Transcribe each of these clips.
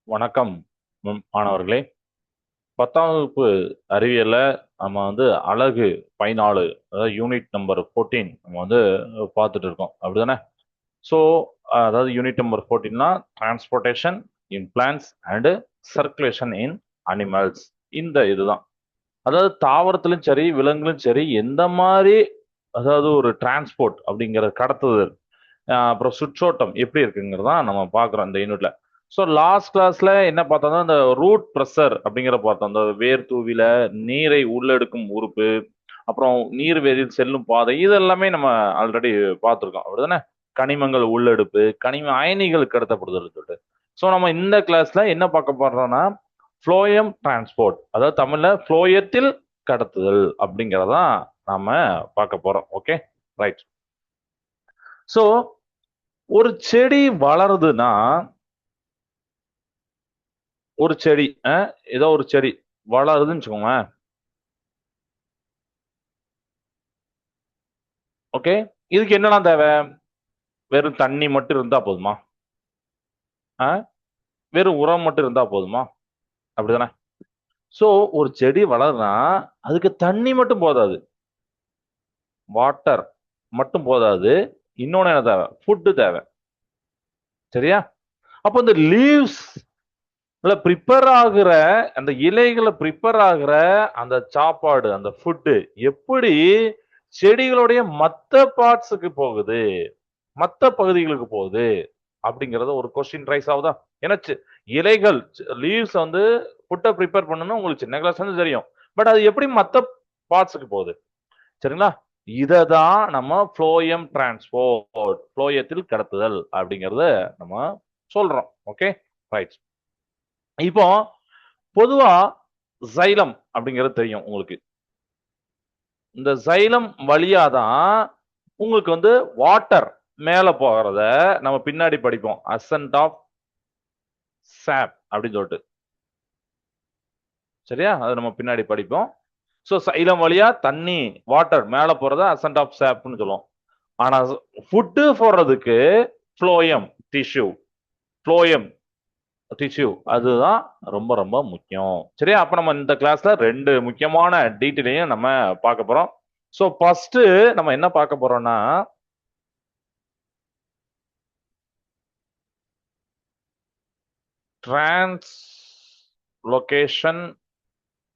வணக்கம் மாணவர்களே. 10ஆம் வகுப்பு அறிவியல்ல நம்ம அலகு 14, அதாவது யூனிட் நம்பர் 14 நம்ம பார்த்துட்டு இருக்கோம், அப்படிதானே? ஸோ அதாவது யூனிட் நம்பர் 14னா transportation in plants and circulation in animals. இந்த இதுதான், அதாவது தாவரத்திலும் சரி விலங்குகளும் சரி எந்த மாதிரி, அதாவது ஒரு டிரான்ஸ்போர்ட் அப்படிங்கிற கடத்துதல், அப்புறம் சுற்றோட்டம் எப்படி இருக்குங்கிறதான் நம்ம பார்க்குறோம் இந்த யூனிட்ல. ஸோ லாஸ்ட் கிளாஸ்ல என்ன பார்த்தோம்னா, இந்த ரூட் ப்ரெஷர் அப்படிங்கிற பார்த்தோம். அந்த வேர் தூவில நீரை உள்ளெடுக்கும் உறுப்பு, அப்புறம் நீர் வேரில் செல்லும் பாதை, இது எல்லாமே நம்ம ஆல்ரெடி பார்த்துருக்கோம், அப்படிதானே? கனிமங்கள் உள்ளெடுப்பு, கனிம அயனிகள் கடத்தப்படுதல் சொல்லிட்டு. ஸோ நம்ம இந்த கிளாஸ்ல என்ன பார்க்க போறோம்னா, ஃப்ளோயம் டிரான்ஸ்போர்ட், அதாவது தமிழ்ல ஃப்ளோயத்தில் கடத்துதல் அப்படிங்கிறதான் நாம பார்க்க போறோம். Okay, right. ஸோ ஒரு செடி வளருதுன்னா, ஒரு செடி ஏதோ ஒரு செடி வளருதுன்னு வச்சுக்கோங்க. ஓகே, இதுக்கு என்னெல்லாம் தேவை? வெறும் தண்ணி மட்டும் இருந்தா போதுமா? வெறும் உரம் மட்டும் இருந்தா போதுமா? அப்படிதானே? சோ ஒரு செடி வளருதுன்னா அதுக்கு தண்ணி மட்டும் போதாது, வாட்டர் மட்டும் போதாது. இன்னொன்னு என்ன தேவை? ஃபுட்டு தேவை. சரியா? அப்போ இந்த லீவ்ஸ் ப்ரிப்பேர் ஆகுற, அந்த இலைகளை ப்ரிப்பேர் ஆகுற அந்த சாப்பாடு, அந்த ஃபுட்டு எப்படி செடிகளுடைய மத்த பார்ட்ஸுக்கு போகுது, மத்த பகுதிகளுக்கு போகுது அப்படிங்கறது ஒரு கொஸ்டின் ரைஸ் ஆகுதா? ஏன்னா இலைகள், லீவ்ஸ் ஃபுட்டை ப்ரிப்பேர் பண்ணணும், உங்களுக்கு சின்ன கிளாஸ் தெரியும். பட் அது எப்படி மத்த பார்ட்ஸுக்கு போகுது? சரிங்களா? இதை தான் நம்ம ஃப்ளோயம் டிரான்ஸ்போர்ட், ஃப்ளோயத்தில் கடத்துதல் அப்படிங்கறத நம்ம சொல்றோம். Okay, right. இப்போ பொதுவா சைலம் அப்படிங்கிறது தெரியும் உங்களுக்கு. இந்த சைலம் வழியாதான் உங்களுக்கு வாட்டர் மேல போகிறத நம்ம பின்னாடி படிப்போம், அசென்ட் ஆஃப் சாப் அப்படின்னு சொல்லிட்டு. சரியா? அது நம்ம பின்னாடி படிப்போம். சோ சைலம் வழியா தண்ணி, வாட்டர் மேல போறத அசென்ட் ஆஃப் சாப்னு சொல்லுவோம். ஆனா ஃபுட்டு போடுறதுக்கு ஃப்ளோயம் டிஷ்யூ, ஃப்ளோயம் டிஷ்யூ அதுதான் ரொம்ப ரொம்ப முக்கியம். சரியா? அப்ப நம்ம இந்த கிளாஸ்ல ரெண்டு முக்கியமான டீட்டெயிலையும் நம்ம பார்க்க போறோம். சோ ஃபர்ஸ்ட் நம்ம என்ன பார்க்க போறோம்னா, டிரான்ஸ்லோகேஷன்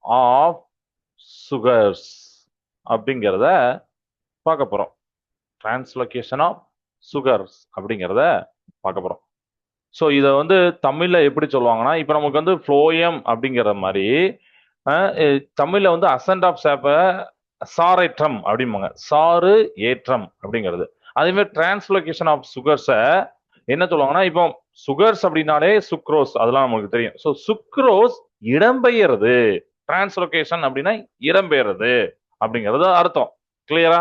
ஆஃப் சுகர்ஸ் அப்படிங்கிறத பார்க்க போறோம். டிரான்ஸ்லோகேஷன் ஆஃப் சுகர்ஸ் அப்படிங்கிறத பார்க்க போறோம். ஸோ இதை தமிழ்ல எப்படி சொல்லுவாங்கன்னா, இப்போ நமக்கு ஃப்ளோயம் அப்படிங்கிற மாதிரி தமிழ்ல அசென்ட் ஆஃப் சாப்ப சாரேற்றம் அப்படிம்பாங்க, சாறு ஏற்றம் அப்படிங்கிறது. அதே மாதிரி டிரான்ஸ்லோகேஷன் ஆஃப் சுகர்ஸை என்ன சொல்லுவாங்கன்னா, இப்போ சுகர்ஸ் அப்படின்னாலே சுக்ரோஸ், அதெல்லாம் நமக்கு தெரியும். ஸோ சுக்ரோஸ் இடம்பெயர்றது, டிரான்ஸ்லோகேஷன் அப்படின்னா இடம்பெயர்றது அப்படிங்கிறது அர்த்தம். கிளியரா?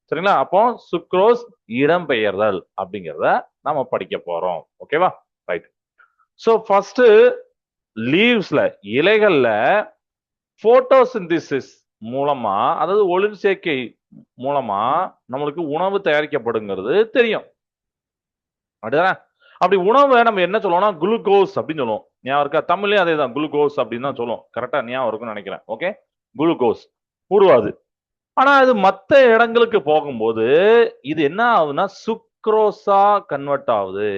சரிங்களா? அப்போ சுக்ரோஸ் இடம்பெயர்தல் அப்படிங்கிறத நாம படிக்க போறோம். ஓகேவா? ரைட். சோ ஃபர்ஸ்ட் லீவ்ஸ்ல, இலைகள்ல போட்டோசிந்தசிஸ் மூலமா, அதாவது ஒளிர் சேர்க்கை மூலமா நம்மளுக்கு உணவு தயாரிக்கப்படுங்கிறது தெரியும். அப்படிதானே? அப்படி உணவை நம்ம என்ன சொல்லுவோம்னா குளுக்கோஸ் அப்படின்னு சொல்லுவோம். ஞாபகம் இருக்கா? தமிழ்லயே அதே தான், குளுக்கோஸ் அப்படின்னு தான் சொல்லுவோம். கரெக்டா ஞாபகம் இருக்கும்னு நினைக்கிறேன். ஓகே, குளுக்கோஸ் உருவாது. ஆனா அது மத்த இடங்களுக்கு போகும்போது இது என்ன ஆகுதுன்னா சுக்ரோஸா கன்வெர்ட் ஆகுது.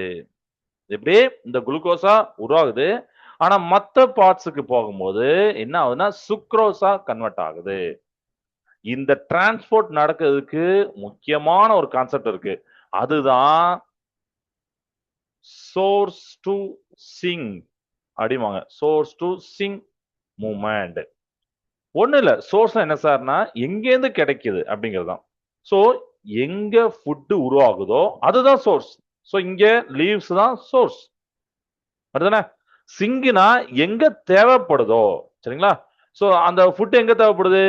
எப்படி இந்த குளுக்கோஸா உருவாகுது, ஆனா மத்த பார்ட்ஸுக்கு போகும்போது என்ன ஆகுதுன்னா சுக்ரோஸா கன்வெர்ட் ஆகுது. இந்த டிரான்ஸ்போர்ட் நடக்கிறதுக்கு முக்கியமான ஒரு கான்செப்ட் இருக்கு. அதுதான் சோர்ஸ் டு சிங் அப்படிவாங்க. Source to sink movement. ஒண்ணு இல்ல, சோர்ஸ் என்ன சார்னா எங்கேருந்து கிடைக்குது அப்படிங்கிறது தான். சோ எங்க ஃபுட் உருவாகுதோ அதுதான் சோர்ஸ். சோ இங்க லீவ்ஸ் தான் சோர்ஸ், அதுதானே? சிங்குனா எங்க தேவைப்படுதோ, சரிங்களா? சோ அந்த ஃபுட் எங்க தேவைப்படுது,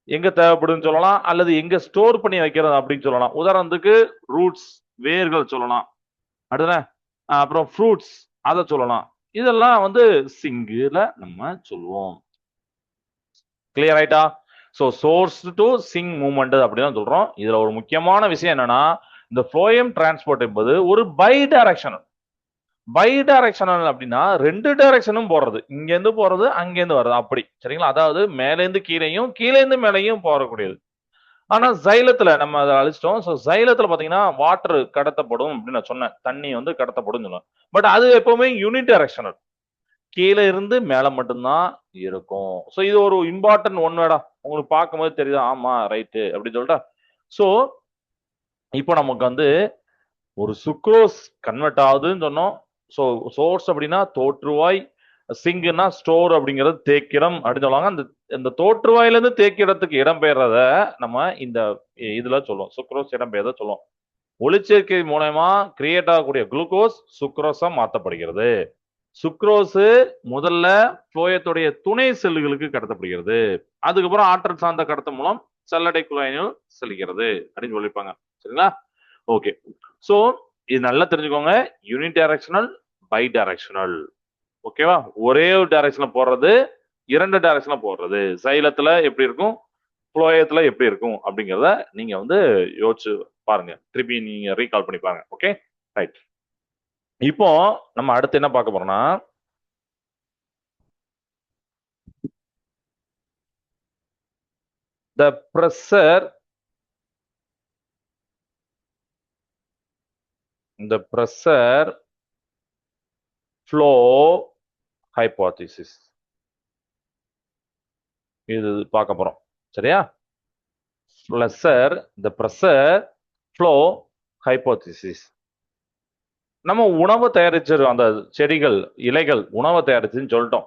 எங்க தேவைப்படுதுன்னு சொல்லலாம், அல்லது எங்க ஸ்டோர் பண்ணி வைக்கிறது அப்படின்னு சொல்லலாம். உதாரணத்துக்கு ரூட்ஸ், வேர்கள் சொல்லலாம், அதுதானே? அப்புறம் ஃப்ரூட்ஸ் அதை சொல்லலாம். இதெல்லாம் சிங்குல நம்ம சொல்லுவோம். கிளியர் ஆயிட்டா? So source to sink movement அப்படின்னு சொல்றோம். இதுல ஒரு முக்கியமான விஷயம் என்னன்னா, இந்த ஃப்ளோயம் டிரான்ஸ்போர்ட் என்பது ஒரு பை டைரக்ஷனல். பை டைரக்ஷனல் அப்படின்னா ரெண்டு டைரக்ஷனும் போறது, இங்க இருந்து போறது அங்க இருந்து வர்றது அப்படி, சரிங்களா? அதாவது மேல இருந்து கீழேயும் கீழே இருந்து மேலேயும் போறக்கூடியது. ஆனா சைலத்துல நம்ம அதை அழிச்சிட்டோம். ஸோ சைலத்துல பாத்தீங்கன்னா வாட்டர் கடத்தப்படும் அப்படின்னு நான் சொன்னேன், தண்ணி வந்து கடத்தப்படும் சொன்னேன். பட் அது எப்பவுமே யூனிட் டைரக்ஷனல், கீழே இருந்து மேல மட்டும்தான் இருக்கும். ஸோ இது ஒரு இம்பார்ட்டன்ட் ஒன் வேர்டா உங்களுக்கு பார்க்கும்போது தெரியுது, ஆமா ரைட்டு அப்படின்னு சொல்லிட்டா. ஸோ இப்போ நமக்கு வந்து ஒரு சுக்ரோஸ் கன்வெர்ட் ஆகுதுன்னு சொன்னோம். ஸோ சோர்ஸ் அப்படின்னா தோற்றுவாய், சிங்குன்னா ஸ்டோர் அப்படிங்கிறது தேக்கிடம் அப்படின்னு சொல்லுவாங்க. அந்த இந்த தோற்றுவாயிலிருந்து தேக்கிடத்துக்கு இடம்பெயர்றத நம்ம இந்த இதுல சொல்லுவோம், சுக்ரோஸ் இடம்பெயர்றத சொல்லுவோம். ஒளிச்சேர்க்கை மூலமா கிரியேட் ஆகக்கூடிய குளுக்கோஸ் சுக்ரோஸா மாற்றப்படுகிறது. சுக்ரோஸ் முதல்ல புளோயத்துடைய துணை செல்லுகளுக்கு கடத்தப்படுகிறது. அதுக்கப்புறம் ஆற்றல் சார்ந்த கடத்தல் மூலம் சல்லடை குழாயினுள் செல்கிறது அப்படின்னு சொல்லியிருப்பாங்க, சரிங்களா? ஓகே. சோ இது நல்லா தெரிஞ்சுக்கோங்க, யூனிட் டைரக்ஷனல், பை டைரக்ஷனல். ஓகேவா? ஒரே ஒரு டைரக்ஷன்ல போறது, இரண்டு டைரக்ஷன்ல போடுறது. சைலத்துல எப்படி இருக்கும், புளோயத்துல எப்படி இருக்கும் அப்படிங்கிறத நீங்க வந்து யோசிச்சு பாருங்க, திருப்பி நீங்க ரீகால் பண்ணி பாருங்க. Okay, right. இப்போ நம்ம அடுத்து என்ன பார்க்க போறோம்னா, the pressure flow hypothesis இது பார்க்க போறோம், சரியா? the pressure flow hypothesis. நம்ம உணவு தயாரிச்சிருக்கோம், அந்த செடிகள் இலைகள் உணவை தயாரிச்சுன்னு சொல்லிட்டோம்.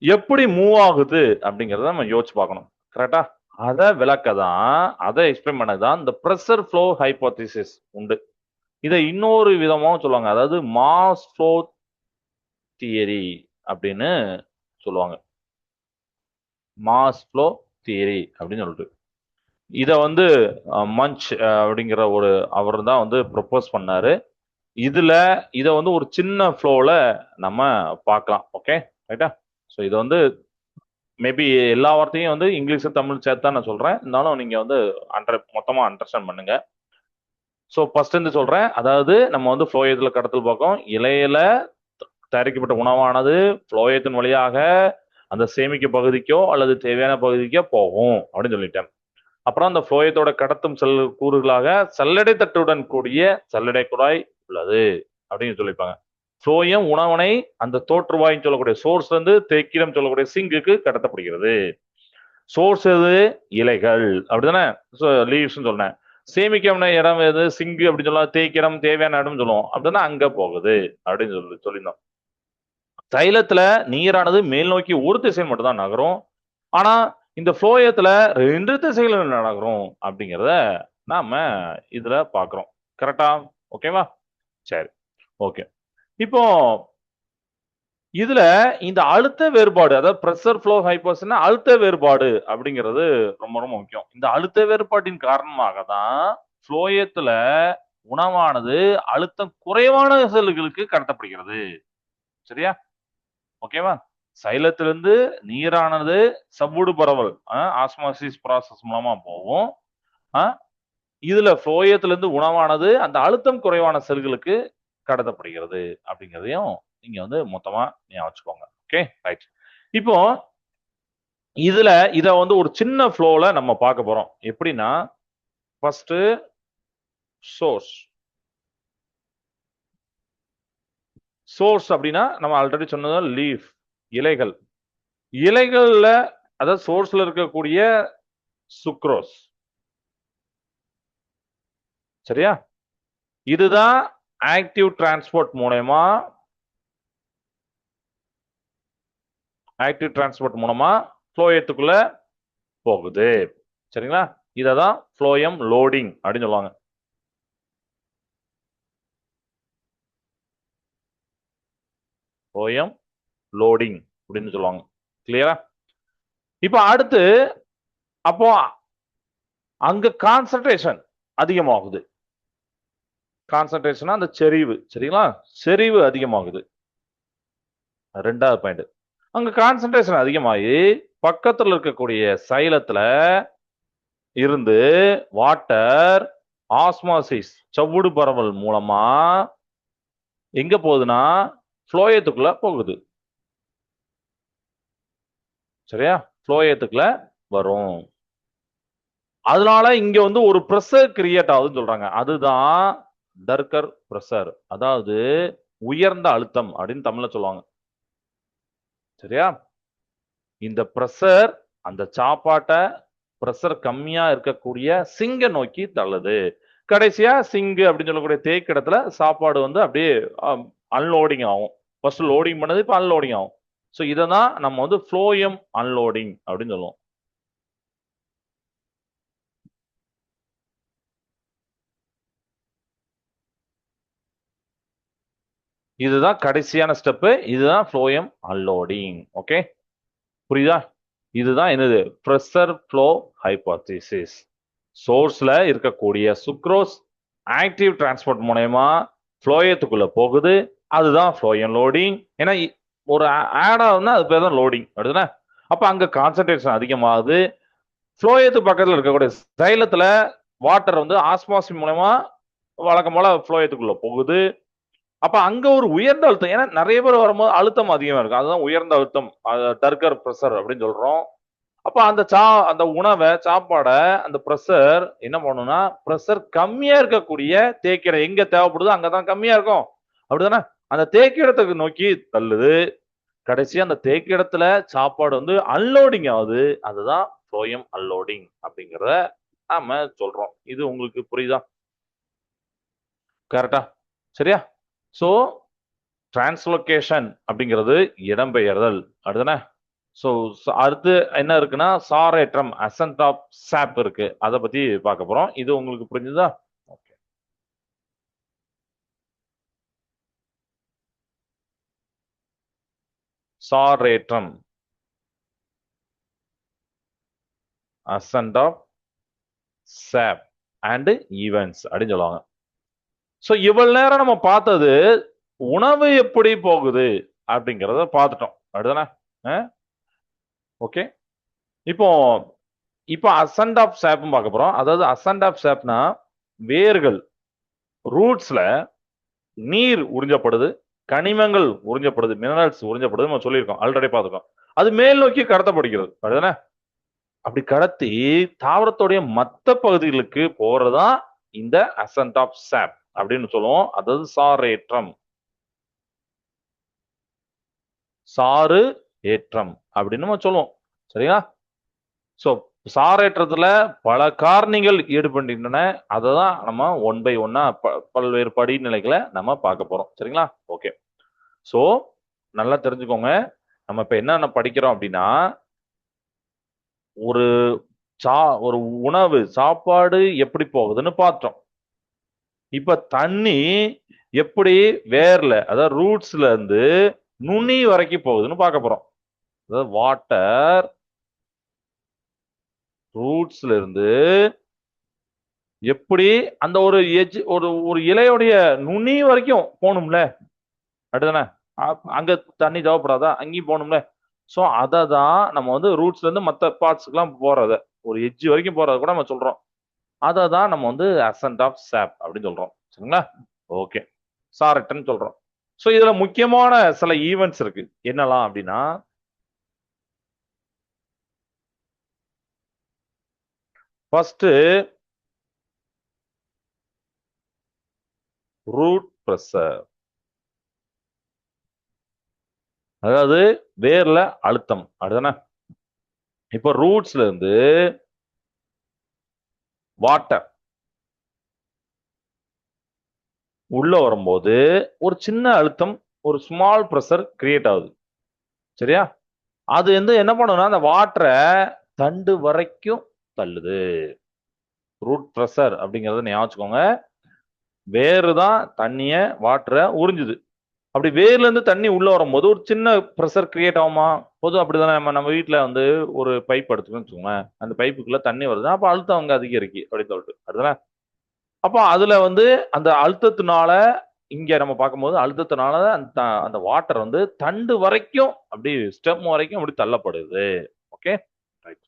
எப்படி மூவ் ஆகுது அப்படிங்கறத நம்ம யோசிச்சு பார்க்கணும், கரெக்டா? அதை விளக்கதான், அதை எக்ஸ்பிளைன் பண்ணதான் இந்த பிரஷர் ஃப்ளோ ஹைபோதிசிஸ் உண்டு. இதை இன்னொரு விதமாவும் சொல்லுவாங்க, அதாவது மாஸ் ஃப்ளோ தியரி அப்படின்னு சொல்லுவாங்க. மாஸ் ஃப்ளோ தியரி அப்படின்னு சொல்லிட்டு இதை வந்து மஞ்ச் அப்படிங்கிற ஒரு அவர் தான் வந்து ப்ரொபோஸ் பண்ணாரு. இதுல இதை வந்து ஒரு சின்ன ஃப்ளோல நம்ம பார்க்கலாம். ஓகே, ரைட்டா? ஸோ இதை வந்து மேபி எல்லா வார்த்தையும் வந்து இங்கிலீஷ் தமிழ் சேர்த்தா நான் சொல்றேன், இருந்தாலும் நீங்க வந்து மொத்தமா அண்டர்ஸ்டாண்ட் பண்ணுங்க. ஸோ ஃபர்ஸ்ட் இருந்து சொல்றேன், அதாவது நம்ம வந்து ஃப்ளோயத்துல கடத்தல் பார்க்கும், இலையில தயாரிக்கப்பட்ட உணவானது ஃப்ளோயத்தின் வழியாக அந்த சேமிக்க பகுதிக்கோ அல்லது தேவையான பகுதிக்கோ போகும் அப்படின்னு சொல்லிட்டேன். அப்புறம் அந்த ஃப்ளோயத்தோட கடத்தும் செல் கூறுகளாக சல்லடை தட்டுடன் கூடிய சல்லடை குழாய் உள்ளது அப்படின்னு சொல்லியிருப்பாங்க. ஃப்ளோயம் உணவனை அந்த தோற்றுவாயின்னு சொல்லக்கூடிய சோர்ஸ் வந்து தேக்கிடம் சொல்லக்கூடிய சிங்குக்கு கடத்தப்படுகிறது. சோர்ஸ் எது, இலைகள் அப்படிதானே, லீவ்ஸ் சொன்னேன். சேமிக்க இடம் எது, சிங்கு அப்படின்னு சொல்லலாம், தேக்கிடம் தேவையான இடம் சொல்லுவோம், அப்படின்னா அங்க போகுது அப்படின்னு சொல்லியிருந்தோம். தைலத்துல நீரானது மேல் நோக்கி ஒரு திசையில் மட்டும்தான் நகரும், ஆனா இந்த ஃப்ளோயத்துல ரெண்டு திசைகள் நகரும் அப்படிங்கிறத நாம இதுல பாக்குறோம், கரெக்டா? ஓகேவா? சரி, ஓகே. இப்போ இதுல இந்த அழுத்த வேறுபாடு, அதாவது பிரஷர் ஃப்ளோ ஹைபோஸ்னா அழுத்த வேறுபாடு அப்படிங்கிறது ரொம்ப ரொம்ப முக்கியம். இந்த அழுத்த வேறுபாட்டின் காரணமாக தான் ஃப்ளோயத்துல உணவானது அழுத்தம் குறைவான செல்லுகளுக்கு கடத்தப்படுகிறது, சரியா? ஓகேவா? சைலத்திலிருந்து நீரானது சவ்வூடு பரவல் ஆஸ்மாசிஸ் ப்ராசஸ் மூலமா போகும். இதுல ஃப்ளோயத்திலிருந்து உணவானது அந்த அழுத்தம் குறைவான செல்களுக்கு கடத்தப்படுகிறது அப்படிங்கிறதையும் நீங்க வந்து மொத்தமா ஞாபகம் வச்சுக்கோங்க. Okay, right. இப்போ இதுல இத வந்து ஒரு சின்ன ஃப்ளோல நம்ம பார்க்க போறோம். எப்படின்னா, ஃபர்ஸ்ட் சோர்ஸ். சோர்ஸ் அப்படின்னா நம்ம ஆல்ரெடி சொன்னது லீஃப், இலைகள். இலைகள்ல அதாவது சோர்ஸ்ல இருக்கக்கூடிய சுக்ரோஸ், சரியா? இதுதான் ஆக்டிவ் டிரான்ஸ்போர்ட் மூலமா ஃப்ளோயத்துக்குள்ள போகுது, சரிங்களா? இததான் ஃப்ளோயம் லோடிங் அப்படின்னு சொல்லுவாங்க. ஃப்ளோயம் லோடிங் அப்படின்னு சொல்லுவாங்க, கிளியரா? இப்ப அடுத்து அப்போ அங்க கான்சன்ட்ரேஷன் அதிகமாகுது. கான்சன்ட்ரேஷன் அந்த செறிவு, சரிங்களா? செறிவு அதிகமாகுது. ரெண்டாவது பாயிண்ட், அங்க கான்சன்ட்ரேஷன் அதிகமாகி பக்கத்துல இருக்கக்கூடிய சைலத்துல இருந்து வாட்டர் ஆஸ்மாசிஸ் சவ்வுடு பரவல் மூலமா எங்க போகுதுன்னா ஃப்ளோயத்துக்குள்ள போகுது. சரியா? ஃப்ளோயத்துக்குள்ள வரும். அதனால இங்க வந்து ஒரு பிரஷர் கிரியேட் ஆகுதுன்னு சொல்றாங்க. அதுதான் டர்கர் பிரஷர். அதாவது உயர்ந்த அழுத்தம் அப்படின்னு தமிழ்ல சொல்லுவாங்க. சரியா? இந்த பிரஷர் அந்த சாப்பாட்ட பிரஷர் கம்மியா இருக்கக்கூடிய சிங்க நோக்கி தள்ளுது. கடைசியா சிங்கு அப்படின்னு சொல்லக்கூடிய தேக்கிடத்துல சாப்பாடு வந்து அப்படியே அன்லோடிங் ஆகும். ஃபர்ஸ்ட் லோடிங் பண்ணது இப்ப அன்லோடிங் ஆகும். ஸோ இதை தான் நம்ம வந்து ஃப்ளோயம் அன்லோடிங் அப்படின்னு சொல்லுவோம். இதுதான் கடைசியான ஸ்டெப். இதுதான் ஃப்ளோயம் அன்லோடிங். ஓகே, புரியுதா? இதுதான் என்னது பிரஷர் ஃப்ளோ ஹைபோதீசிஸ். சோர்ஸ்ல இருக்கக்கூடிய சுக்ரோஸ் ஆக்டிவ் டிரான்ஸ்போர்ட் மூலயமா ஃப்ளோயத்துக்குள்ள போகுது. அதுதான் ஃப்ளோயம் லோடிங். ஏன்னா ஒரு ஆட் ஆகுதுன்னா அது பேர் தான் லோடிங். அப்படிதானே? அப்ப அங்க கான்சன்ட்ரேஷன் அதிகமாகுது. ஃப்ளோயத்து பக்கத்துல இருக்கக்கூடிய தைலத்துல வாட்டர் வந்து ஆஸ்மாசிஸ் மூலமா வழக்கம் போல ஃப்ளோயத்துக்குள்ள போகுது. அப்ப அங்க ஒரு உயர்ந்த அழுத்தம், ஏன்னா நிறைய பேர் வரும்போது அழுத்தம் அதிகமா இருக்கும். அதுதான் உயர்ந்த அழுத்தம், டர்கர் பிரஷர் அப்படின்னு சொல்றோம். அப்ப அந்த உணவை சாப்பாடை அந்த பிரஷர் என்ன பண்ணும்னா பிரஷர் கம்மியா இருக்கக்கூடிய தேக்கிடம் எங்க தேவைப்படுதோ அங்கதான் கம்மியா இருக்கும். அப்படிதானே? அந்த தேக்கிடத்துக்கு நோக்கி தள்ளுது. கடைசி அந்த தேக்கிடத்துல சாப்பாடு வந்து அன்லோடிங் ஆகுது. அதுதான் ஃப்ளோயம் அன்லோடிங் அப்படிங்கிறத நாம சொல்றோம். இது உங்களுக்கு புரியுதா? கரெக்டா? சரியா? சோ டிரான்ஸ்லோகேஷன் அப்படிங்கிறது இடம்பெயர்தல். அப்படிதானே? ஸோ அடுத்து என்ன இருக்குன்னா சாரேற்றம், அசன்ட் ஆஃப் சாப் இருக்கு. அதை பத்தி பார்க்க போறோம். இது உங்களுக்கு புரிஞ்சுதா? ஓகே. சாரேற்றம், அசன்ட் ஆஃப் சாப் அண்ட் ஈவென்ட்ஸ் அப்படின்னு சொல்லுவாங்க. ஸோ இவ்வளவு நேரம் நம்ம பார்த்தது உணவு எப்படி போகுது அப்படிங்கிறத பார்த்துட்டோம். அப்படிதானே? ஓகே. இப்போ இப்போ அசன்ட் ஆஃப் சாப் பார்க்க போறோம். அதாவது அசன்ட் ஆஃப் சாப்னா வேர்கள், ரூட்ஸ்ல நீர் உறிஞ்சப்படுது, கனிமங்கள் உறிஞ்சப்படுது, மினரல்ஸ் உறிஞ்சப்படுது நம்ம சொல்லியிருக்கோம், ஆல்ரெடி பார்த்துருக்கோம். அது மேல் நோக்கி கடத்தப்படுகிறது. அதுதானே? அப்படி கடத்தி தாவரத்துடைய மத்த பகுதிகளுக்கு போறதுதான் இந்த அசன்ட் ஆஃப் சாப் அப்படின்னு சொல்லுவோம். அதாவது சாரேற்றம், சாறு ஏற்றம் அப்படின்னு நம்ம சொல்லுவோம். சரியா? சோ சாரேற்றத்துல பல காரணிகள் ஈடுபடுகின்றன. அதை தான் நம்ம ஒன் பை ஒன்னா பல்வேறு படிநிலைகளை நம்ம பார்க்க போறோம். சரிங்களா? ஓகே. சோ நல்லா தெரிஞ்சுக்கோங்க. நம்ம இப்ப என்னென்ன படிக்கிறோம் அப்படின்னா ஒரு சா ஒரு உணவு சாப்பாடு எப்படி போகுதுன்னு பார்த்தோம். இப்ப தண்ணி எப்படி வேர்ல அதாவது ரூட்ஸ்ல இருந்து நுனி வரைக்கும் போகுதுன்னு பார்க்க போறோம். அதாவது வாட்டர் ரூட்ஸ்ல இருந்து எப்படி அந்த ஒரு எஜ் ஒரு ஒரு இலையோடைய நுனி வரைக்கும் போகணும்ல. அப்படிதானே? அங்க தண்ணி தேவைப்படாதா? அங்கேயும் போகணும்ல. சோ அதை தான் நம்ம வந்து ரூட்ஸ்ல இருந்து மற்ற பார்ட்ஸ்க்குலாம் போறத ஒரு எட்ஜ் வரைக்கும் போறத கூட நம்ம சொல்றோம். அதை தான் நம்ம வந்து அசன்ட் ஆஃப் சாப் அப்படின்னு சொல்றோம். சரிங்களா? ஓகே. சாரட்டன் சொல்றோம். சோ இதுல முக்கியமான சில ஈவெண்ட்ஸ் இருக்கு. என்னலாம் அப்படின்னா ஃபர்ஸ்ட் ரூட் பிரஷர், அதாவது வேர்ல அழுத்தம். அதுதானே? இப்ப ரூட்ஸ்ல இருந்து வாட்டர் உள்ள வரும்போது ஒரு சின்ன அழுத்தம், ஒரு ஸ்மால் பிரஷர் கிரியேட் ஆகுது. சரியா? அது வந்து என்ன பண்ணும்னா அந்த வாட்டரை தண்டு வரைக்கும் தள்ளுது. ரூட் பிரஷர் அப்படிங்கறத ஞாபகம் வச்சுக்கோங்க. வேறு தான் தண்ணிய வாட்டரை உறிஞ்சுது. அப்படி வேர்ல இருந்து தண்ணி உள்ள வரும்போது ஒரு சின்ன ப்ரெஷர் கிரியேட் ஆகுமா? பொதுவாக அப்படிதானே. நம்ம வீட்டுல வந்து ஒரு பைப் எடுத்துக்கோன்னு வச்சுக்கோங்களேன். அந்த பைப்புக்குள்ள தண்ணி வருது, அப்ப அழுத்தம் அங்க அதிகரிக்கு அப்படின்னு சொல்லிட்டு. அதுதானே? அப்போ அதுல வந்து அந்த அழுத்தத்தினால இங்க நம்ம பார்க்கும்போது அழுத்தத்தினால அந்த அந்த வாட்டர் வந்து தண்டு வரைக்கும் அப்படி ஸ்டெம் வரைக்கும் அப்படி தள்ளப்படுது. ஓகே. ரைட்.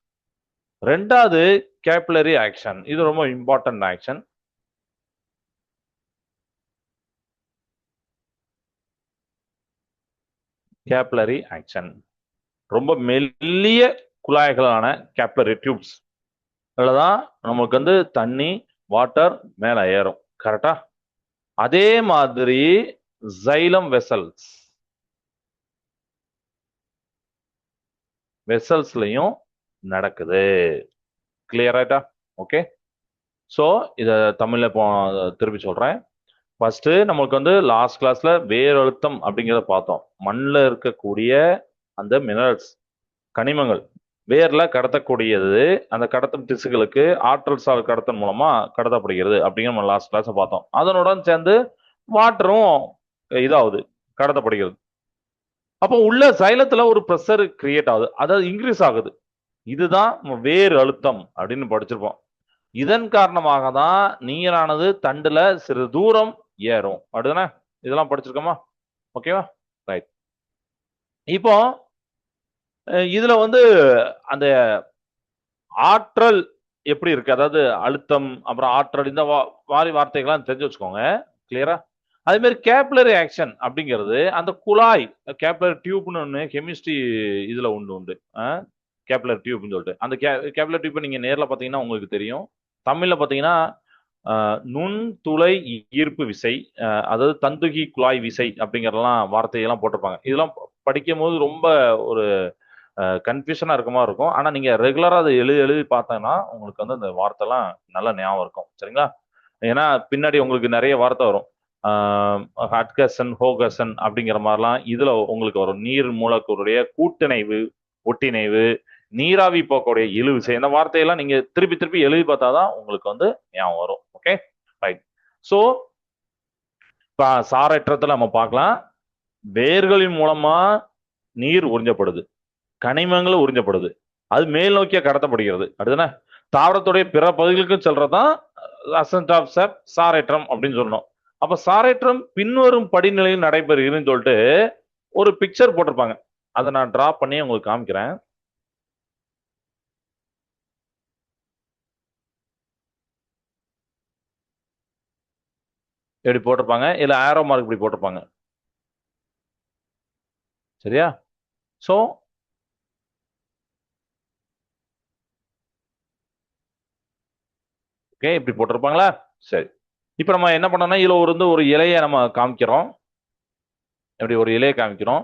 ரெண்டாவது கேபிலரி ஆக்ஷன். இது ரொம்ப இம்பார்ட்டன்ட் ஆக்ஷன். Capillary action. ரொம்ப மெல்லிய குழாய்களான கேப்லரி டியூப்ஸ் தான் நமக்கு வந்து தண்ணி வாட்டர் மேல ஏறும். கரெக்டா? அதே மாதிரி ஜைலம் வெசல்ஸ் வெசல்ஸ்லயும் நடக்குது. கிளியராயிட்டா? ஓகே. ஸோ இதை தமிழ்ல திருப்பி சொல்றேன். ஃபர்ஸ்ட் நமக்கு வந்து லாஸ்ட் கிளாஸ்ல வேர் அழுத்தம் அப்படிங்கிறத பார்த்தோம். மண்ணில் இருக்கக்கூடிய அந்த மினரல்ஸ் கனிமங்கள் வேர்ல கடத்தக்கூடியது, அந்த கடத்தும் திசுகளுக்கு ஆற்றல் சால் கடத்தல் மூலமா கடத்தப்படுகிறது அப்படிங்கிற நம்ம லாஸ்ட் கிளாஸ் பார்த்தோம். அதனுடன் சேர்ந்து வாட்டரும் இதாகுது, கடத்தப்படுகிறது. அப்போ உள்ள சைலத்துல ஒரு ப்ரெஷர் கிரியேட் ஆகுது, அதாவது இன்க்ரீஸ் ஆகுது. இதுதான் வேர் அழுத்தம் அப்படின்னு படிச்சிருப்போம். இதன் காரணமாக தான் நீரானது தண்டுல சிறு தூரம் ஏறும். அப்படிதானே? இதெல்லாம் படிச்சிருக்கோமா? ஓகேவா? ரைட். இப்போ இதுல வந்து அந்த ஆற்றல் எப்படி இருக்கு, அதாவது அழுத்தம் அப்புறம் ஆற்றல் இந்த மாதிரி வார்த்தைகள்லாம் தெரிஞ்சு வச்சுக்கோங்க. கிளியரா? அதே மாதிரி கேப்லரி ஆக்ஷன் அப்படிங்கிறது அந்த குழாய், கேப்லரி டியூப்னு ஒன்று கெமிஸ்ட்ரி இதுல உண்டு கேப்லர் டியூப்னு சொல்லிட்டு. அந்த கேப்லர் டியூப் நீங்க நேர்ல பாத்தீங்கன்னா உங்களுக்கு தெரியும். தமிழ்ல பாத்தீங்கன்னா நுண்துளை ஈர்ப்பு விசை, அதாவது தந்துகி குழாய் விசை அப்படிங்கறதெல்லாம் வார்த்தையெல்லாம் போட்டிருப்பாங்க. இதெல்லாம் படிக்கும் போது ரொம்ப ஒரு கன்ஃபியூஷனா இருக்க மாதிரி இருக்கும். ஆனா நீங்க ரெகுலரா அதை எழுதி எழுதி பார்த்தீங்கன்னா உங்களுக்கு வந்து அந்த வார்த்தைலாம் நல்ல ஞாபகம் இருக்கும். சரிங்களா? ஏன்னா பின்னாடி உங்களுக்கு நிறைய வார்த்தை வரும். ஹட்கசன் ஹோகசன் அப்படிங்கிற மாதிரிலாம் இதுல உங்களுக்கு வரும். நீர் மூலக்கூறுடைய கூட்டிணைவு, ஒட்டிணைவு, நீராவி போக்கக்கூடிய இழுவிசை, இந்த வார்த்தையெல்லாம் நீங்க திருப்பி திருப்பி எழுதி பார்த்தாதான் உங்களுக்கு வந்து ஞாபகம் வரும். Okay, right. ஸோ சாரற்றத்துல நம்ம பார்க்கலாம். வேர்களின் மூலமா நீர் உறிஞ்சப்படுது, கனிமங்களும் உறிஞ்சப்படுது, அது மேல் நோக்கிய கடத்தப்படுகிறது. அடுத்தானே தாவரத்துடைய பிற பகுதிகளுக்கும் செல்றதுதான் அசன்ட் ஆஃப் சாரேற்றம் அப்படின்னு சொல்லணும். அப்ப சாரேற்றம் பின்வரும் படிநிலையில் நடைபெறுகிறதுன்னு சொல்லிட்டு ஒரு பிக்சர் போட்டிருப்பாங்க. அதை நான் டிரா பண்ணி உங்களுக்கு காமிக்கிறேன். எப்படி போட்டிருப்பாங்க, இல்ல ஆரோ மார்க் இப்படி போட்டிருப்பாங்க. சரியா? சோ ஓகே, இப்படி போட்டிருப்பாங்களா? சரி. இப்ப நம்ம என்ன பண்ணோம்னா இதுல ஒரு இலையை நம்ம காமிக்கிறோம். எப்படி ஒரு இலையை காமிக்கிறோம்.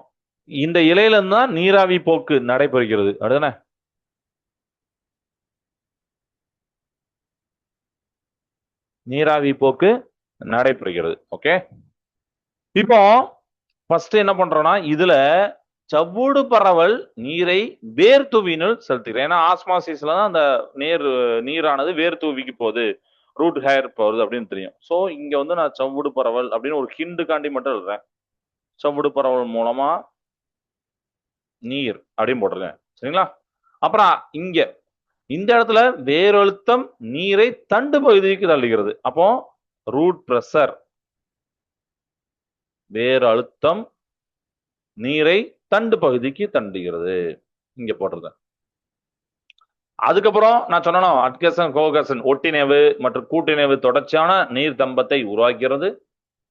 இந்த இலையில இருந்து தான் நீராவி போக்கு நடைபெறுகிறது. அடுத்தானே நீராவி போக்கு நடைபெறுகிறது. ஓகே. இப்போ ஃபர்ஸ்ட் என்ன பண்றோம்னா இதுல சவ்வூடு பரவல் நீரை வேர் தூவினுள் செலுத்துகிறேன். ஏன்னா ஆஸ்மாசிஸ்ல தான் அந்த நீரானது வேர் தூவிக்கு போகுது, ரூட் ஹேர் போகுது அப்படின்னு தெரியும். ஸோ இங்க வந்து நான் சவ்வூடு பரவல் அப்படின்னு ஒரு ஹிண்டுக்காண்டி மட்டும் எழுதுறேன். சவ்வூடு பரவல் மூலமா நீர் அப்படின்னு போட்டிருக்கேன். சரிங்களா? அப்புறம் இங்க இந்த இடத்துல வேரழுத்தம் நீரை தண்டு பகுதிக்கு தள்ளுகிறது. அப்போ ரூட் பிரஷர், வேர் அழுத்தம் நீரை தண்டு பகுதிக்கு தண்டுகிறது. இங்க போட்டிருக்கேன். அதுக்கப்புறம் நான் சொன்னோம் அட்கசன் கோகசன் ஒட்டிணைவு மற்றும் கூட்டிணைவு தொடர்ச்சியான நீர் தம்பத்தை உருவாக்கிறது.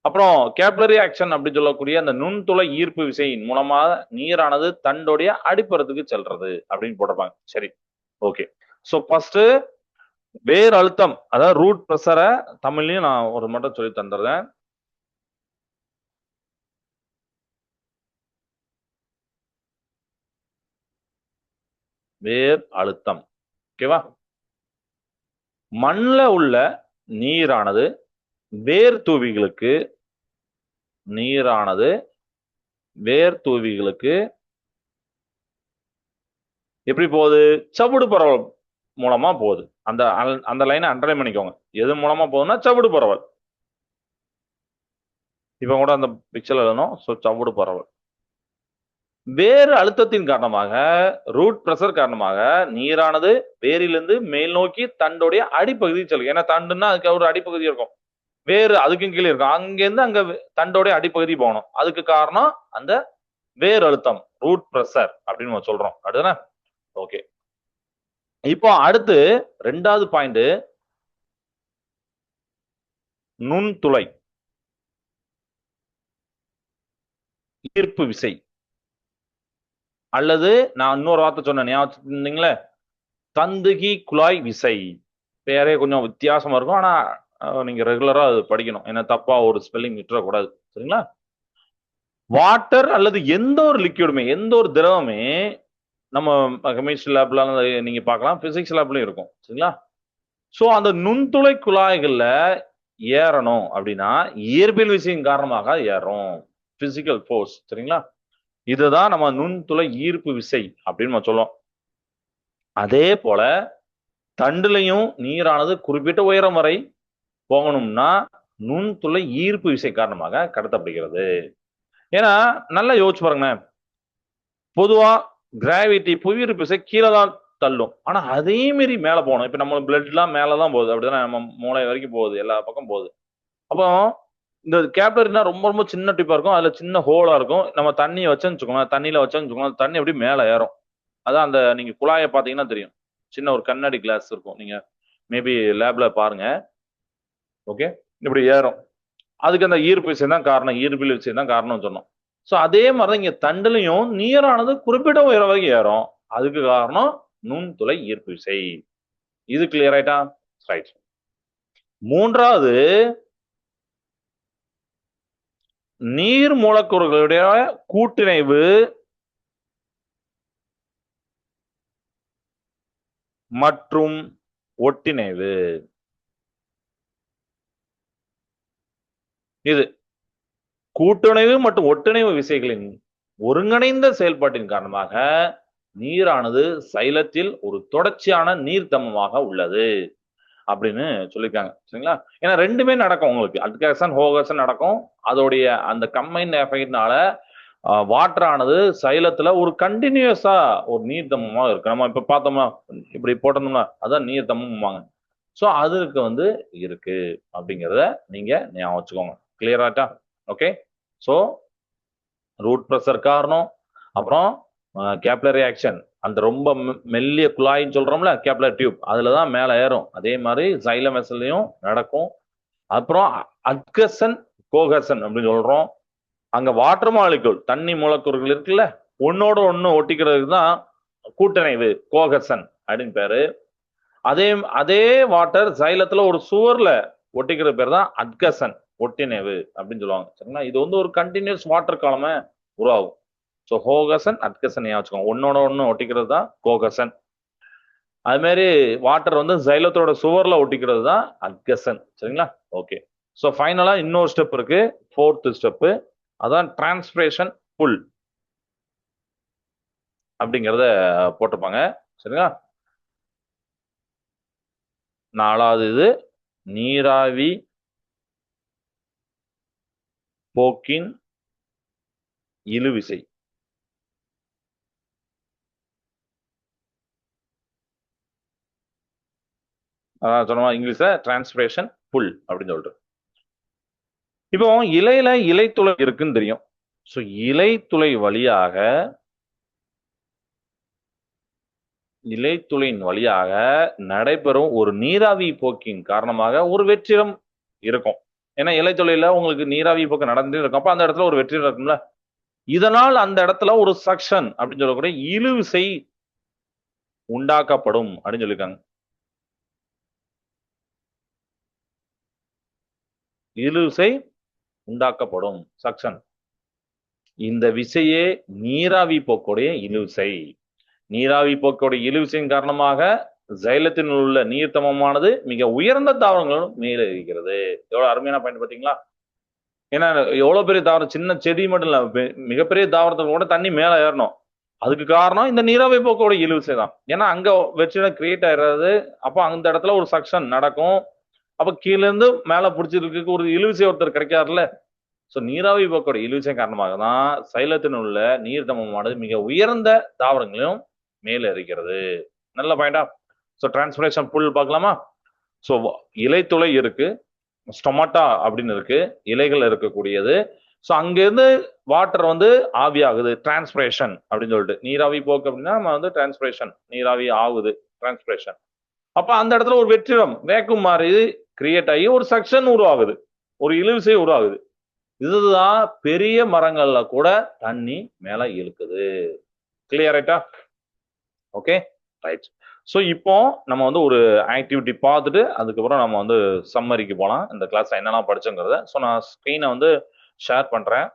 அப்புறம் கேப்லரி ஆக்ஷன் அப்படின்னு சொல்லக்கூடிய அந்த நுண்துளை ஈர்ப்பு விசையின் மூலமா நீரானது தண்டோடைய அடிப்புறத்துக்கு செல்றது அப்படின்னு போட்டிருப்பாங்க. சரி, ஓகே. ஸோ ஃபர்ஸ்ட் வேர் அழுத்தம், அதாவது ரூட் பிரஷரை தமிழ்லையும் நான் ஒரு மட்டும் சொல்லி தந்துடுறேன். வேர் அழுத்தம். ஓகேவா? மண்ணில் உள்ள நீரானது வேர் தூவிகளுக்கு எப்படி போகுது? சவுடு பரவல் மூலமா போகுது. அந்த அந்த லைனை அண்டர்லைன் பண்ணிக்கோங்க. எது மூலமா போகுதுன்னா சவுடு பரவல். இப்ப கூட அந்த பிக்சர்ல எழுதணும். சவுடு பரவல். வேறு அழுத்தத்தின் காரணமாக, ரூட் பிரஷர் காரணமாக நீரானது வேரிலிருந்து மேல் நோக்கி தண்டுடைய அடிப்பகுதி செல்லும். ஏன்னா தண்டுன்னா அதுக்கு ஒரு அடிப்பகுதி இருக்கும், வேறு அதுக்கும் கீழே இருக்கும். அங்கிருந்து அங்க தண்டோடைய அடிப்பகுதி போகணும். அதுக்கு காரணம் அந்த வேர் அழுத்தம், ரூட் பிரஷர் அப்படின்னு சொல்றோம். அடுத்தானே? ஓகே. இப்போ அடுத்து ரெண்டாவது பாயிண்ட், நுண்துளை ஈர்ப்பு விசை. அல்லது நான் இன்னொரு வார்த்தை சொன்னேன் ஞாபகம் இருந்தீங்களே, தந்துகி குழாய் விசை. பேரே கொஞ்சம் வித்தியாசமா இருக்கும். ஆனா நீங்க ரெகுலரா அது படிக்கணும். ஏன்னா தப்பா ஒரு ஸ்பெல்லிங் விட்டுறக்கூடாது. சரிங்களா? வாட்டர் அல்லது எந்த ஒரு லிக்விடுமே, எந்த ஒரு திரவமே நம்ம கெமிஸ்ட்ரி லேப்ல நீங்க பார்க்கலாம், பிசிக்ஸ் லேப்லயும் இருக்கும். சரிங்களா? சோ அந்த நுண்துளை குழாய்கள்ல ஏறணும் அப்படின்னா இயற்பியல் விசையின் காரணமாக ஏறும். Physical force. சரிங்களா? இதுதான் நம்ம நுண்துளை ஈர்ப்பு விசை அப்படின்னு நம்ம சொல்லுவோம். அதே போல தண்டுலையும் நீரானது குறிப்பிட்ட உயரம் வரை போகணும்னா நுண்துளை ஈர்ப்பு விசை காரணமாக கடத்தப்படுகிறது. ஏன்னா நல்லா யோசிச்சு பாருங்களேன். பொதுவா கிராவிட்டி புவியீர்ப்பு விசை கீழே தான் தள்ளும். ஆனா அதே மாரி மேல போகணும். இப்ப நம்ம பிளட் எல்லாம் மேலதான் போகுது. அப்படிதானே? நம்ம மூளை வரைக்கும் போகுது, எல்லா பக்கம் போகுது. அப்போ இந்த கேப்லரினா ரொம்ப ரொம்ப சின்ன டிப்பா இருக்கும். அதுல சின்ன ஹோலா இருக்கும். நம்ம தண்ணியை வச்சோன்னு வச்சுக்கோங்க, தண்ணியில வச்சோன்னு வச்சுக்கோங்க, தண்ணி அப்படியே மேல ஏறும். அதான் அந்த நீங்க குழாயை பாத்தீங்கன்னா தெரியும். சின்ன ஒரு கண்ணாடி கிளாஸ் இருக்கும். நீங்க மேபி லேப்ல பாருங்க. ஓகே, இப்படி ஏறும். அதுக்கு அந்த ஈர்ப்பு விசை தான் காரணம், ஈர்ப்பியல் விசை தான் காரணம்னு சொன்னோம். ஸோ அதே மாதிரிதான் இங்க தண்டுலையும் நீரானது குறிப்பிட்ட உயரம் வரைக்கும் ஏறும். அதுக்கு காரணம் நுண்துளை ஈர்ப்பு விசை. இது கிளியர் ஆயிட்டா? ரைட். மூன்றாவது, நீர் மூலக்கூறுகளுடைய கூட்டிணைவு மற்றும் ஒட்டிணைவு. இது கூட்டுணைவு மற்றும் ஒட்டுணைவு விசைகளின் ஒருங்கிணைந்த செயல்பாட்டின் காரணமாக நீரானது சைலத்தில் ஒரு தொடர்ச்சியான நீர்த்தமமாக உள்ளது அப்படின்னு சொல்லியிருக்காங்க. சரிங்களா? ஏன்னா ரெண்டுமே நடக்கும் உங்களுக்கு. அட்காசன் ஹோகசன் நடக்கும். அதோடைய அந்த கம்பைன் எஃபெக்ட்னால வாட்டர் ஆனது சைலத்துல ஒரு கண்டினியூஸா ஒரு நீர்த்தமமா இருக்கு. நம்ம இப்ப பார்த்தோம்னா இப்படி போட்டோம்னா அதான் நீர்த்தமம்பாங்க. ஸோ அதுக்கு வந்து இருக்கு அப்படிங்கிறத நீங்க ஞாபகம் வச்சுக்கோங்க. கிளியராட்டா? ஓகே. ஸோ ரூட் ப்ரெஷர் காரணம், அப்புறம் கேப்லரி ஆக்ஷன், அந்த ரொம்ப மெல்லிய குழாயின்னு சொல்றோம்ல கேப்லர் டியூப், அதுலதான் மேல ஏறும். அதே மாதிரி சைலம் வெசல்லையும் நடக்கும். அப்புறம் அட்கசன் கோகசன் அப்படின்னு சொல்றோம். அங்க வாட்டர் மாலிகுல் தண்ணி மூலக்கூறுகள் இருக்குல்ல, ஒன்னோட ஒண்ணு ஒட்டிக்கிறதுக்கு தான் கூட்டிணைவு கோகசன் அப்படின்னு பேரு. அதே அதே வாட்டர் சைலத்துல ஒரு சுவர்ல ஒட்டிக்கிற பேர் தான் அட்கசன் ஒட்டிணைவு அப்படின்னு சொல்லுவாங்க. சரிங்களா? இது வந்து ஒரு கண்டினியூஸ் வாட்டர் காலமே உருவாகும். ஸோ ஹோகசன் அட்கசன் வச்சுக்கோங்க. ஒன்னோட ஒண்ணு ஒட்டிக்கிறது தான் கோகசன். அது மாதிரி வாட்டர் வந்து சைலத்தோட சுவர்ல ஒட்டிக்கிறது தான் அட்கசன். சரிங்களா? ஓகே. ஸோ ஃபைனலா இன்னொரு ஸ்டெப் இருக்கு, ஃபோர்த் ஸ்டெப். அதான் டிரான்ஸ்பிரேஷன் புல் அப்படிங்கிறத போட்டிருப்பாங்க. சரிங்களா? நாலாவது இது நீராவி போக்கின் இழுவிசை. அதான் சொன்னோமா இங்கிலீஷ்ல டிரான்ஸ்பிரேஷன் புல் அப்படின்னு சொல்லிட்டு. இப்போ இலையில இலைத்துளை இருக்குன்னு தெரியும். ஸோ இலைத்துளை வழியாக இலைத்துளையின் வழியாக நடைபெறும் ஒரு நீராவி போக்கின் காரணமாக ஒரு வெற்றிடம் இருக்கும். ஏன்னா இலைத்துளையில உங்களுக்கு நீராவி போக்கு நடந்து இருக்கும். அப்ப அந்த இடத்துல ஒரு வெற்றிடம் இருக்கும்ல. இதனால் அந்த இடத்துல ஒரு சக்ஷன் அப்படின்னு சொல்லக்கூடிய இழுவிசை உண்டாக்கப்படும் அப்படின்னு சொல்லியிருக்காங்க. இழுவிசை உண்டாக்கப்படும், சக்ஷன். இந்த விசையே நீராவி போக்குடைய இழுவிசை. நீராவி போக்குடைய இழுவிசையின் காரணமாக சைலத்தில் உள்ள நீர்த்தமமானது மிக உயர்ந்த தாவரங்களும் மேலே இருக்கிறது. எவ்வளவு அருமையான பாயிண்ட் பாத்தீங்களா? ஏன்னா எவ்வளவு பெரிய தாவரம், சின்ன செடி மட்டும் இல்ல, மிகப்பெரிய தாவரத்துக்கு கூட தண்ணி மேல ஏறணும். அதுக்கு காரணம் இந்த நீராவி போக்கோட இழுவிசை தான். ஏன்னா அங்க வெற்றிடம் கிரியேட் ஆயிடுறது. அப்போ அந்த இடத்துல ஒரு சக்ஷன் நடக்கும். அப்ப கீழ இருந்து மேல பிடிச்சிருக்கு ஒரு இழுவிசை ஒருத்தர் கிடைக்காருல்ல. சோ நீராவி போக்கோட இழுவிசை காரணமாக தான் சைலத்தில் உள்ள நீர்த்தமமானது மிக உயர்ந்த தாவரங்களையும் மேல இருக்கிறது. நல்ல பாயிண்டா? ஸோ டிரான்ஸ்பிரேஷன் புல் பார்க்கலாமா? ஸோ இலைத்துளை இருக்கு, ஸ்டொமாட்டா அப்படின்னு இருக்கு, இலைகள் இருக்கக்கூடியது. ஸோ அங்கிருந்து வாட்டர் வந்து ஆவி ஆகுது, டிரான்ஸ்பிரேஷன் அப்படின்னு சொல்லிட்டு. நீராவி போக்கு அப்படின்னா நம்ம வந்து டிரான்ஸ்பிரேஷன், நீராவி ஆகுது, டிரான்ஸ்பிரேஷன். அப்ப அந்த இடத்துல ஒரு வெற்றிடம் வேக்கும் மாறி கிரியேட் ஆகி ஒரு சக்ஷன் உருவாகுது, ஒரு இழுவிசை உருவாகுது. இதுதான் பெரிய மரங்கள்ல கூட தண்ணி மேல இழுக்குது. கிளியர் ரைட்டா? Okay right. ஸோ இப்போ நம்ம வந்து ஒரு ஆக்டிவிட்டி பார்த்துட்டு அதுக்கப்புறம் நம்ம வந்து சம்மரிக்கு போகலாம். இந்த கிளாஸ்ல என்னெல்லாம் படிச்சோங்கிறத. ஸோ நான் ஸ்க்ரீனை வந்து ஷேர் பண்றேன்.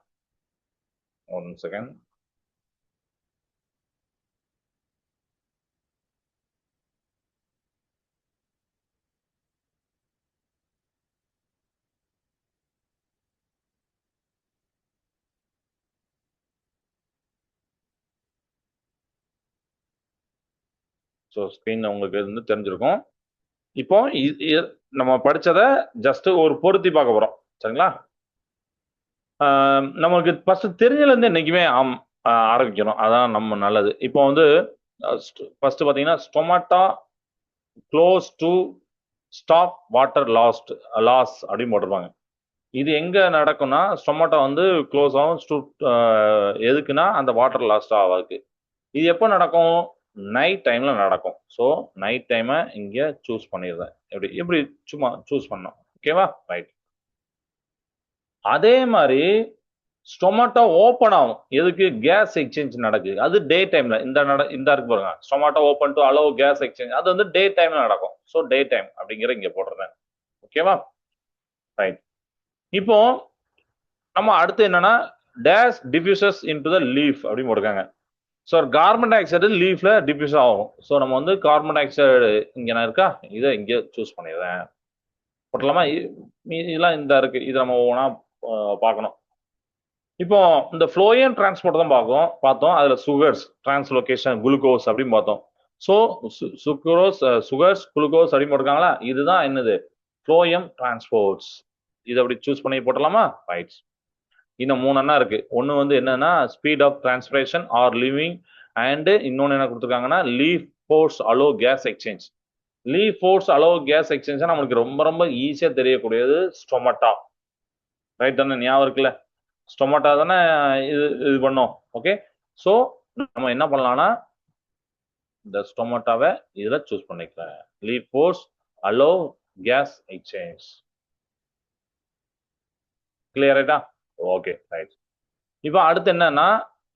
One second. ஸோ ஸ்க்ரீன்ல உங்களுக்கு வந்து தெரிஞ்சிருக்கும். இப்போ நம்ம படிச்சதை ஜஸ்ட் ஒரு பொருத்தி பார்க்க போறோம். சரிங்களா? நமக்கு ஃபர்ஸ்ட் தெரிஞ்சதுல இருந்து என்னைக்குமே ஆரம்பிக்கணும். அதான் நம்ம நல்லது. இப்போ வந்து ஃபர்ஸ்ட் பாத்தீங்கன்னா stomata close to stop water loss அப்படின்னு போட்டிருப்பாங்க. இது எங்க நடக்கும்னா ஸ்டொமாட்டோ வந்து க்ளோஸ் ஆகும். எதுக்குன்னா அந்த வாட்டர் லாஸ்ட் ஆகாது. இது எப்போ நடக்கும்? நைட் டைம்ல நடக்கும். ஸோ நைட் டைமை இங்க சூஸ் பண்ணிடுறேன். எப்படி எப்படி சும்மா சூஸ் பண்ணோம். ஓகேவா? ரைட். அதே மாதிரி ஸ்டொமாட்டோ ஓப்பன் ஆகும். எதுக்கு? கேஸ் எக்ஸ்சேஞ்ச் நடக்குது. அது டே டைம்ல இந்த இருக்கு பாருங்க. Stomata open to allow gas exchange. அது வந்து டே டைம்ல நடக்கும். ஸோ டே டைம் அப்படிங்கிற இங்க போடுறேன். ஓகேவா? ரைட். இப்போ நம்ம அடுத்து என்னன்னா dash diffuses into the leaf அப்படின்னு போட்டிருக்காங்க. ஸோ கார்பன் டை ஆக்சைடு லீஃப்ல டிஃப்யூஸ் ஆகும். ஸோ நம்ம வந்து கார்பன் டை ஆக்சைடு இங்க நான் இருக்கா, இதை இங்க சூஸ் பண்ணிடுறேன். போட்டலாமா? இதெல்லாம் இந்த இருக்கு. இது நம்ம ஒவ்வொன்றா பார்க்கணும். இப்போ இந்த ஃப்ளோயம் டிரான்ஸ்போர்ட் தான் பார்த்தோம். அதுல சுகர்ஸ் டிரான்ஸ்லோகேஷன் குளுக்கோஸ் அப்படின்னு பார்த்தோம். ஸோ சுகர்ஸ் குளுக்கோஸ் அப்படின்னு போட்டிருக்காங்களா, இதுதான் என்னது? Phloem transports. இதை அப்படி சூஸ் பண்ணி போட்டலாமா? ரைட். இன்னும் 3 அண்ணா இருக்கு. ஒன்று வந்து என்னன்னா speed of transpiration are living and இன்னொன்று என்ன கொடுத்துருக்காங்கன்னா leaf pores allow gas exchange. Leaf pores allow gas exchange நம்மளுக்கு ரொம்ப ரொம்ப ஈஸியாக தெரியக்கூடியது ஸ்டொமட்டா. ரைட் தானே? ஞாபகம் இருக்குல்ல? ஸ்டொமட்டா தானே இது பண்ணோம். ஓகே. ஸோ நம்ம என்ன பண்ணலாம்னா இந்த ஸ்டொமட்டாவை இதில் சூஸ் பண்ணிக்கலாம். Leaf pores allow gas exchange. Clear ரைட்டா? Okay right. இப்போ அடுத்து என்னன்னா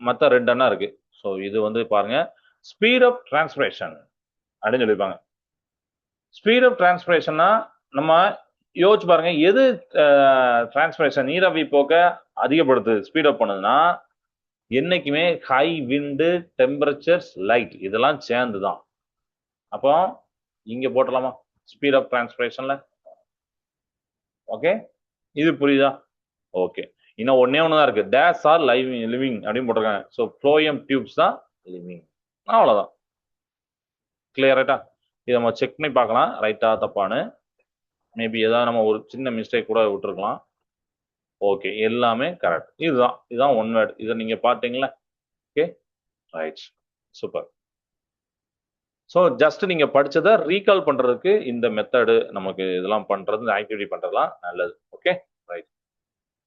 மற்ற 2 அண்ணா இருக்கு. ஸோ இது வந்து பாருங்க ஸ்பீட் ஆஃப் டிரான்ஸ்பிரேஷன் அப்படின்னு சொல்லியிருப்பாங்க. ஸ்பீட் ஆஃப் டிரான்ஸ்பிரேஷன்னா நம்ம யோசிச்சு பாருங்க, எது டிரான்ஸ்பிரேஷன் நீராவி போக்க அதிகப்படுத்துது, ஸ்பீட் அப் பண்ணுதுன்னா என்னைக்குமே ஹை விண்டு, டெம்பரேச்சர்ஸ், லைட் இதெல்லாம் சேர்ந்து தான். அப்போ இங்க போட்டலாமா ஸ்பீட் ஆஃப் டிரான்ஸ்பிரேஷன்ல? ஓகே, இது புரியுதா? ஓகே. இன்னும் ஒன்னே ஒன்று இருக்கு. டேஸ் ஆர் லிவிங் அப்படின்னு போட்டிருக்காங்க. ஸோ ஃப்ளோயம் டியூப்ஸ் தான் லிவிங். அவ்வளோதான். கிளியர் ரைட்டா? இதை நம்ம செக் பண்ணி பார்க்கலாம் ரைட்டா தப்பான்னு. மேபி ஏதாவது நம்ம ஒரு சின்ன மிஸ்டேக் கூட விட்டுருக்கலாம். ஓகே, எல்லாமே கரெக்ட். இதுதான் ஒன் வேர்ட். இதை நீங்க பார்த்தீங்களா? Okay right, super. So just நீங்க படிச்சதை ரீகால் பண்றதுக்கு இந்த மெத்தடு நமக்கு இதெல்லாம் பண்றது, இந்த ஆக்டிவிட்டி பண்றதுலாம் நல்லது. Okay right.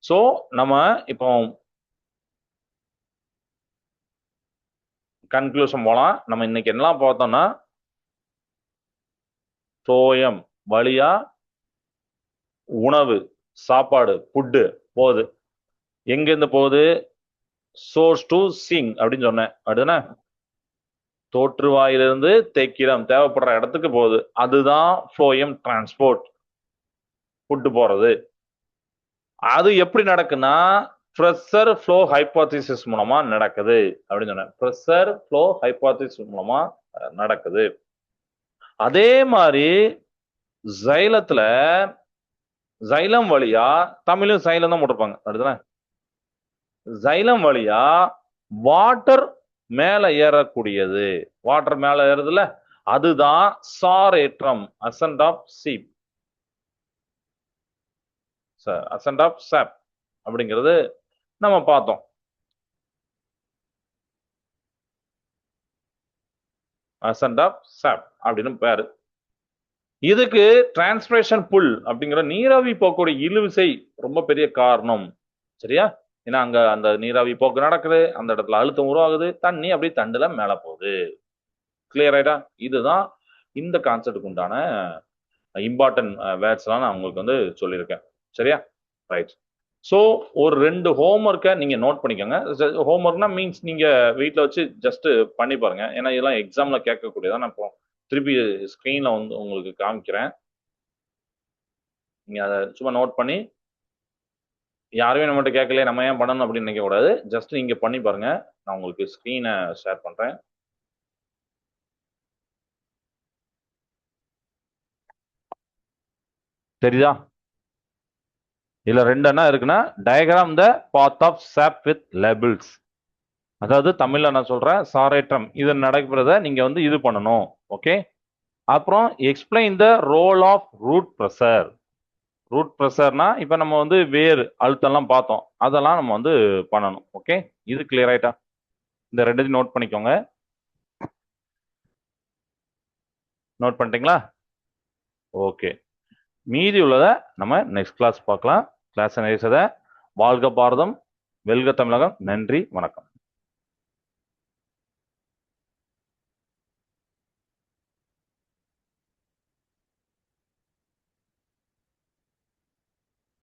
ஸோ நம்ம இப்போ கன்க்ளூஷன் போலாம். நம்ம இன்னைக்கு என்னலாம் பார்த்தோம்னா சோயம் வழியா உணவு, சாப்பாடு, ஃபுட்டு போகுது. எங்க இருந்து போகுது? சோர்ஸ் டு சிங் அப்படின்னு சொன்னேன். அப்படிதானே? தோற்றுவாயிலிருந்து தேக்கிடம் தேவைப்படுற இடத்துக்கு போகுது. அதுதான் ஃப்ளோயம் டிரான்ஸ்போர்ட். ஃபுட்டு போறது. அது எப்படி நடக்குன்னா ப்ரெஷர் ஃப்ளோ ஹைபோதிசிஸ் மூலமா நடக்குது அப்படின்னு சொன்னேன். ப்ரெஷர் ஃப்ளோ ஹைபோதிசிஸ் மூலமா நடக்குது. அதே மாதிரி ஜைலத்துல ஜைலம் வழியா, தமிழும் சைலம் தான் போட்டிருப்பாங்க அப்படிதானே? ஜைலம் வழியா வாட்டர் மேல ஏறக்கூடியது. வாட்டர் மேல ஏறுதுல, அதுதான் சாரேற்றம், ascent of sap, ascent of sap அப்படிங்கிறது நம்ம பார்த்தோம். அசெண்ட் ஆஃப் சாப் அப்படின்னு பேரு. இதுக்கு டிரான்ஸ்பிரேஷன் புல் அப்படிங்கிற நீராவி போக்கோட இழுவிசை ரொம்ப பெரிய காரணம். சரியா? ஏன்னா அங்க அந்த நீராவி போக்கு நடக்குது, அந்த இடத்துல அழுத்தம் உருவாகுது, தண்ணி அப்படி தண்டுல மேல போகுது. கிளியர் ஆயிட்டா? இதுதான் இந்த கான்செப்டுக்கு உண்டான இம்பார்ட்டன்ட் வேர்ட்ஸ்லாம் நான் உங்களுக்கு வந்து சொல்லியிருக்கேன். சரியா? ரைட். ஸோ ஒரு 2 ஹோம்ஒர்க்கை நீங்க நோட் பண்ணிக்கோங்க. ஹோம்ஒர்க்னா மீன்ஸ் நீங்க வீட்டில் வச்சு ஜஸ்ட் பண்ணி பாருங்க. ஏன்னா இதெல்லாம் எக்ஸாம்ல கேட்கக்கூடியதான். நான் இப்போ திருப்பி ஸ்க்ரீன்ல வந்து உங்களுக்கு காமிக்கிறேன். நீங்க அதை சும்மா நோட் பண்ணி யாருமே நம்மகிட்ட கேட்கல நம்ம ஏன் பண்ணணும் அப்படின்னு நினைக்க கூடாது. ஜஸ்ட் நீங்க பண்ணி பாருங்க. நான் உங்களுக்கு ஸ்க்ரீனை ஷேர் பண்றேன். தெரியுதா? இதுல 2 என்ன இருக்குன்னா, டயக்ராம் த பாத் ஆஃப் சாப் வித் லேபிள்ஸ். அதாவது தமிழ்ல நான் சொல்றேன், சாரேற்றம் இது நடக்கிறத நீங்க வந்து இது பண்ணணும். ஓகே. அப்புறம் explain the role of root pressure. Root ப்ரெஷர்னா இப்ப நம்ம வந்து வேர் அழுத்தம்லாம் பார்த்தோம், அதெல்லாம் நம்ம வந்து பண்ணணும். ஓகே. இது கிளியர் ஆயிட்டா? இந்த 2 நோட் பண்ணிக்கோங்க. நோட் பண்ணிட்டீங்களா? ஓகே. மீதி உள்ளதை நம்ம நெக்ஸ்ட் கிளாஸ் பார்க்கலாம். கிளாஸ் நேசத வாழ்க பாரதம், வெல்க தமிழகம். நன்றி, வணக்கம்.